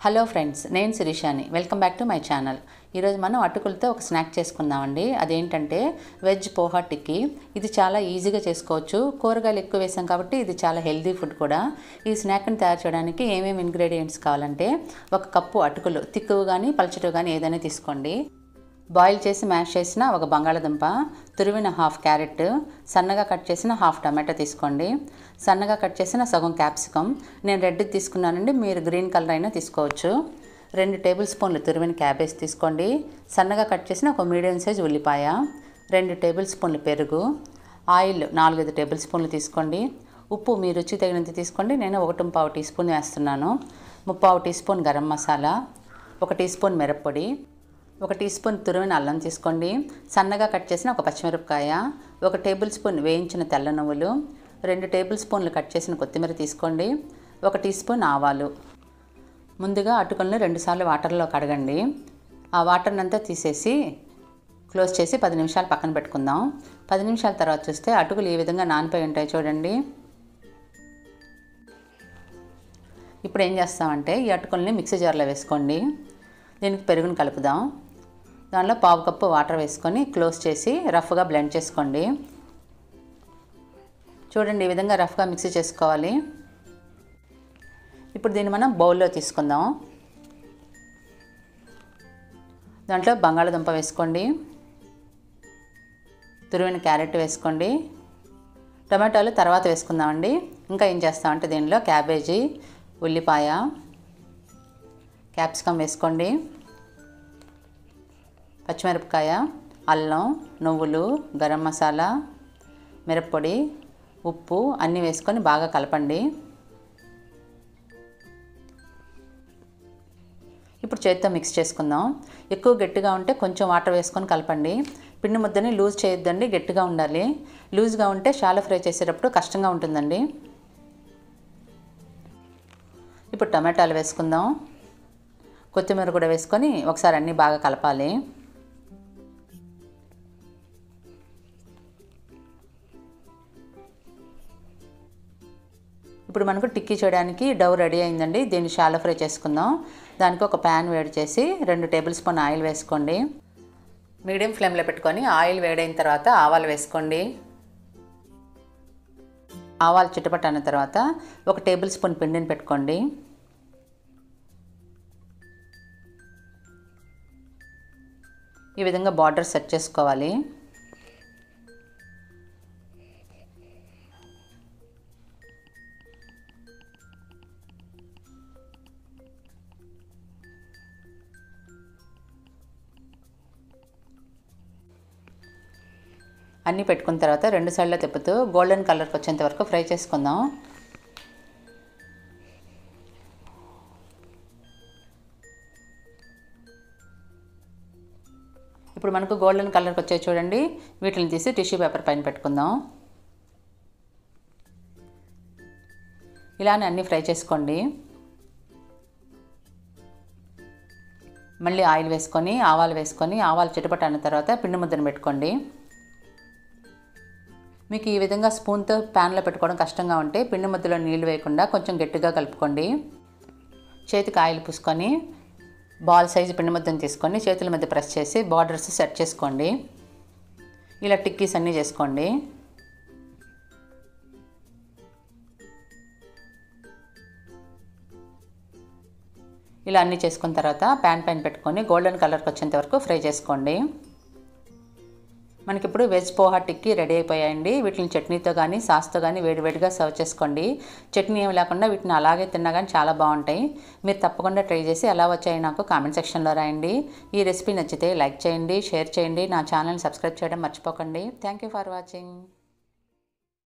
Hello friends, నేను శిరీషాని. Welcome back to my channel. ఈరోజు మనం అటుకులతో ఒక స్నాక్ చేసుకుందామండి. అదేంటంటే వెజ్ పోహా టిక్కీ. ఇది చాలా ఈజీగా చేసుకోవచ్చు. కూరగాయలు ఎక్కువ వేసాం కాబట్టి ఇది చాలా హెల్దీ ఫుడ్ కూడా. ఈ స్నాక్ని తయారు చేయడానికి ఏమేమి ఇంగ్రీడియంట్స్ కావాలంటే, 1 కప్పు అటుకులు, తిక్కువ కానీ పలచటివి కానీ ఏదైనా తీసుకోండి. బాయిల్ చేసి మ్యాష్ చేసిన 1 బంగాళదుంప, తురిమిన 1/2 క్యారెట్, సన్నగా కట్ చేసిన 1/2 టమాటా తీసుకోండి. సన్నగా కట్ చేసిన సగం క్యాప్సికమ్, నేను రెడ్ తీసుకున్నానండి, మీరు గ్రీన్ కలర్ అయినా తీసుకోవచ్చు. 2 టేబుల్ స్పూన్లు తురిమిన క్యాబేజ్ తీసుకోండి. సన్నగా కట్ చేసిన 1 మీడియం సైజ్ ఉల్లిపాయ, 2 టేబుల్ స్పూన్లు పెరుగు, ఆయిల్ 4-5 టేబుల్ స్పూన్లు తీసుకోండి. ఉప్పు మీ రుచి తగినంత తీసుకోండి. నేను 1.25 టీ స్పూన్ వేస్తున్నాను. 3/4 teaspoon garam masala, 1 teaspoon మిరప్పొడి, 1 టీ స్పూన్ తురిమిన అల్లం తీసుకోండి. సన్నగా కట్ చేసిన 1 పచ్చిమిరపకాయ, 1 టేబుల్ స్పూన్ వేయించిన తెల్ల నువ్వులు, 2 టేబుల్ స్పూన్లు కట్ చేసిన కొత్తిమీర తీసుకోండి. 1 టీ స్పూన్ ఆవాలు. ముందుగా అటుకులను 2 సార్లు వాటర్లో కడగండి. ఆ వాటర్ని అంతా తీసేసి క్లోజ్ చేసి 10 నిమిషాలు పక్కన పెట్టుకుందాం. 10 నిమిషాల తర్వాత చూస్తే అటుకులు ఈ విధంగా నానిపోయి ఉంటాయి చూడండి. ఇప్పుడు ఏం చేస్తామంటే ఈ అటుకుల్ని మిక్సీ జార్లో వేసుకోండి. దీనికి పెరుగును కలుపుదాం. దానిలో 1/2 కప్పు వాటర్ వేసుకొని క్లోజ్ చేసి రఫ్గా బ్లెండ్ చేసుకోండి. చూడండి, ఈ విధంగా రఫ్గా మిక్సీ చేసుకోవాలి. ఇప్పుడు దీన్ని మనం బౌల్లో తీసుకుందాం. దాంట్లో బంగాళదుంప వేసుకోండి, తురిమిన క్యారెట్ వేసుకోండి, టమాటాలు తర్వాత వేసుకుందామండి. ఇంకా ఏం చేస్తామంటే దీనిలో క్యాబేజీ, ఉల్లిపాయ, క్యాప్సికమ్ వేసుకోండి, పచ్చిమిరపకాయ, అల్లం, నువ్వులు, గరం మసాలా, మిరప్పొడి, ఉప్పు అన్నీ వేసుకొని బాగా కలపండి. ఇప్పుడు చేతితో మిక్స్ చేసుకుందాం. ఎక్కువ గట్టిగా ఉంటే కొంచెం వాటర్ వేసుకొని కలపండి. పిండి ముద్దని లూజ్ చేయొద్దండి, గట్టిగా ఉండాలి. లూజ్గా ఉంటే షాలో ఫ్రై చేసేటప్పుడు కష్టంగా ఉంటుందండి. ఇప్పుడు టమాటాలు వేసుకుందాం. కొత్తిమీర కూడా వేసుకొని ఒకసారి అన్నీ బాగా కలపాలి. ఇప్పుడు మనకు టిక్కీ చేయడానికి డౌ రెడీ అయిందండి. దీన్ని షాలో ఫ్రై చేసుకుందాం. దానికి ఒక ప్యాన్ వేడి చేసి 2 టేబుల్ స్పూన్ ఆయిల్ వేసుకోండి. మీడియం ఫ్లేమ్లో పెట్టుకొని ఆయిల్ వేడైన తర్వాత ఆవాలు వేసుకోండి. ఆవాలు చిటపట అన్న తర్వాత 1 టేబుల్ స్పూన్ పిండిని పెట్టుకోండి. ఈ విధంగా బార్డర్ సెట్ చేసుకోవాలి. అన్నీ పెట్టుకున్న తర్వాత 2 సైడ్లో తిప్పుతూ గోల్డెన్ కలర్కి వచ్చేంత వరకు ఫ్రై చేసుకుందాం. ఇప్పుడు మనకు గోల్డెన్ కలర్కి వచ్చాయి చూడండి. వీటిని తీసి టిష్యూ పేపర్ పైన పెట్టుకుందాం. ఇలానే అన్నీ ఫ్రై చేసుకోండి. మళ్ళీ ఆయిల్ వేసుకొని ఆవాలు చిటపట అన్న తర్వాత పిండి ముద్దను పెట్టుకోండి. మీకు ఈ విధంగా స్పూన్తో ప్యాన్లో పెట్టుకోవడం కష్టంగా ఉంటే పిండి ముద్దలో నీళ్లు వేయకుండా కొంచెం గట్టిగా కలుపుకోండి. చేతికి ఆయిల్ పూసుకొని బాల్ సైజు పిండి ముద్దను తీసుకొని చేతుల మీద ప్రెస్ చేసి బార్డర్స్ సెట్ చేసుకోండి. ఇలా టిక్కీస్ అన్నీ చేసుకోండి. ఇలా అన్నీ చేసుకున్న తర్వాత ప్యాన్ పైన పెట్టుకొని గోల్డెన్ కలర్కి వచ్చేంత వరకు ఫ్రై చేసుకోండి. మనకిప్పుడు వెజ్ పోహా టిక్కీ రెడీ అయిపోయాయండి. వీటిని చట్నీతో కానీ సాస్తో కానీ వేడివేడిగా సర్వ్ చేసుకోండి. చట్నీ ఏమి లేకుండా వీటిని అలాగే తిన్నా కానీ చాలా బాగుంటాయి. మీరు తప్పకుండా ట్రై చేసి ఎలా వచ్చాయి నాకు కామెంట్ సెక్షన్లో రాయండి. ఈ రెసిపీ నచ్చితే లైక్ చేయండి, షేర్ చేయండి. నా ఛానల్ని సబ్స్క్రైబ్ చేయడం మర్చిపోకండి. Thank you for watching.